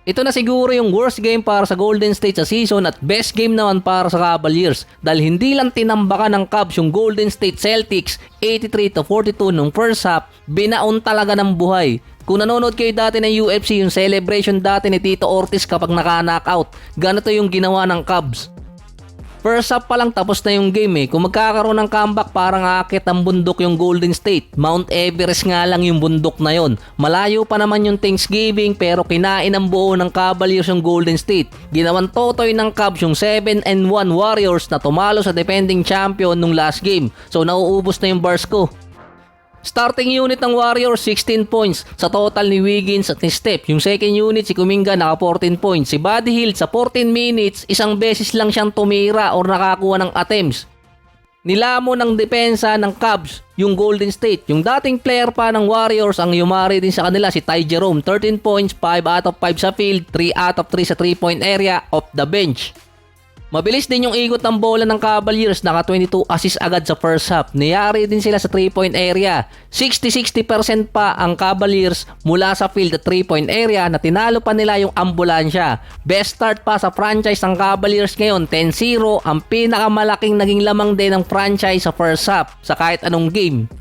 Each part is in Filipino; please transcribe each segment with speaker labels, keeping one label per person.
Speaker 1: Ito na siguro yung worst game para sa Golden State sa season at best game naman para sa Cavaliers dahil hindi lang tinambakan ng Cavs yung Golden State Celtics 83-42 nung first half, binaon talaga ng buhay. Kung nanonood kayo dati ng UFC, yung celebration dati ni Tito Ortiz kapag naka-knockout, ganito yung ginawa ng Cavs. First half pa lang tapos na yung game eh. Kung magkakaroon ng comeback parang aakit ang bundok yung Golden State. Mount Everest nga lang yung bundok na yon. Malayo pa naman yung Thanksgiving pero kinain ang buo ng Cavaliers yung Golden State. Ginawan totoy ng Cavs yung 7-1 Warriors na tumalo sa defending champion nung last game. So nauubos na yung bars ko. Starting unit ng Warriors 16 points sa total ni Wiggins at ni Steph. Yung second unit si Kuminga naka 14 points. Si Buddy Hield sa 14 minutes isang beses lang siyang tumira or nakakuha ng attempts. Nilamo ng depensa ng Cavs yung Golden State. Yung dating player pa ng Warriors ang yumari din sa kanila si Ty Jerome. 13 points, 5 out of 5 sa field, 3 out of 3 sa 3-point area off the bench. Mabilis din yung ikot ng bola ng Cavaliers, naka 22 assists agad sa first half. Niyari din sila sa 3-point area. 60% pa ang Cavaliers mula sa field at 3-point area na tinalo pa nila yung ambulansya. Best start pa sa franchise ng Cavaliers ngayon, 10-0, ang pinakamalaking naging lamang din ng franchise sa first half sa kahit anong game.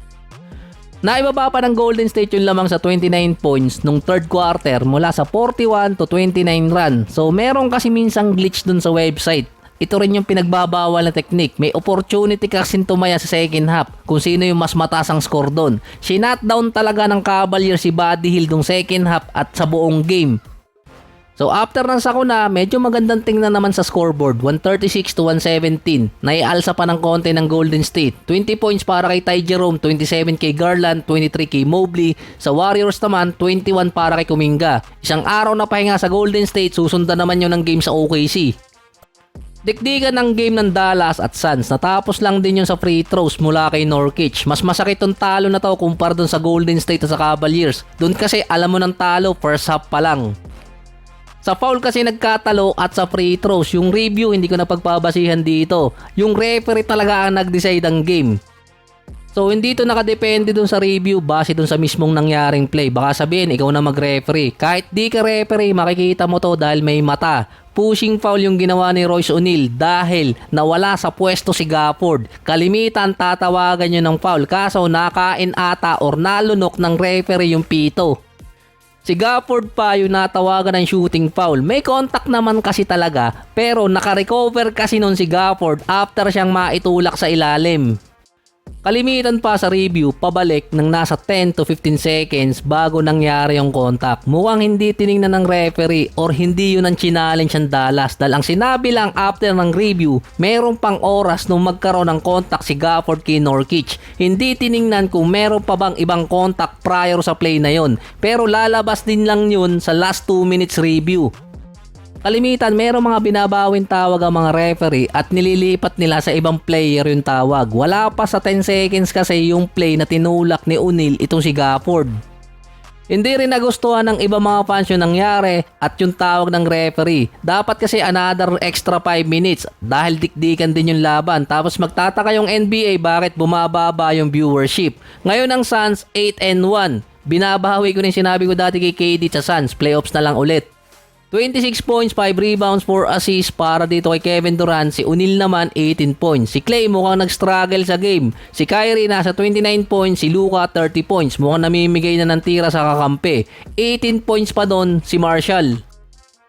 Speaker 1: Naibaba pa ng Golden State yung lamang sa 29 points nung third quarter mula sa 41 to 29 run. So meron kasi minsang glitch dun sa website. Ito rin yung pinagbabawal na technique. May opportunity kasing tumaya sa second half kung sino yung mas mataas ang score doon. Shinutdown talaga ng Cavaliers si Buddy Hield nung second half at sa buong game. So after ng sakuna, medyo magandang tingnan naman sa scoreboard, 136 to 117. Naialsa pa ng konti ng Golden State. 20 points para kay Ty Jerome, 27 kay Garland, 23 kay Mobley. Sa Warriors naman, 21 para kay Kuminga. Isang araw na pahinga sa Golden State, susundan naman yun ng game sa OKC. Dikdikan ng game ng Dallas at Suns. Natapos lang din yun sa free throws mula kay Nurkic. Mas masakit tong talo na to kumpara dun sa Golden State at sa Cavaliers. Dun kasi alam mo ng talo, first half pa lang. Sa foul kasi nagkatalo at sa free throws, yung review hindi ko napagpabasihan dito. Yung referee talaga ang nag-decide ng game. So hindi to nakadepende dun sa review base dun sa mismong nangyaring play. Baka sabihin ikaw na mag-referee. Kahit di ka referee, makikita mo to dahil may mata. Pushing foul yung ginawa ni Royce O'Neal dahil nawala sa pwesto si Gafford. Kalimitan tatawagan nyo ng foul kaso nakain ata or nalunok ng referee yung pito. Si Gafford pa yung natawagan ng shooting foul. May contact naman kasi talaga pero nakarecover kasi nun si Gafford after siyang maitulak sa ilalim. Kalimitan pa sa review, pabalik ng nasa 10 to 15 seconds bago nangyari yung contact. Mukhang hindi tiningnan ng referee or hindi yun ang challenge ng Dallas dahil ang sinabi lang after ng review, meron pang oras nung magkaroon ng contact si Gafford kay Nurkic. Hindi tiningnan kung meron pa bang ibang contact prior sa play na yon. Pero lalabas din lang yun sa last 2 minutes review. Kalimitan, merong mga binabawin tawag ang mga referee at nililipat nila sa ibang player yung tawag. Wala pa sa 10 seconds kasi yung play na tinulak ni O'Neal itong si Gafford. Hindi rin nagustuhan ng iba mga fans yung nangyari at yung tawag ng referee. Dapat kasi another extra 5 minutes dahil dikdikan din yung laban. Tapos magtataka yung NBA bakit bumababa yung viewership. Ngayon ang Suns 8-1. Binabawi ko rin sinabi ko dati kay KD sa Suns. Playoffs na lang ulit. 26 points, 5 rebounds, 4 assists para dito kay Kevin Durant. Si O'Neal naman 18 points. Si Klay mukhang nag-struggle sa game. Si Kyrie nasa 29 points, si Luka 30 points. Mukhang namimigay na ng tira sa kakampi. 18 points pa doon si Marshall.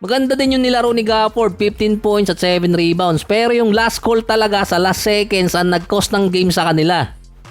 Speaker 1: Maganda din yung nilaro ni Gafford, 15 points at 7 rebounds. Pero yung last call talaga sa last seconds ang nag-cost ng game sa kanila.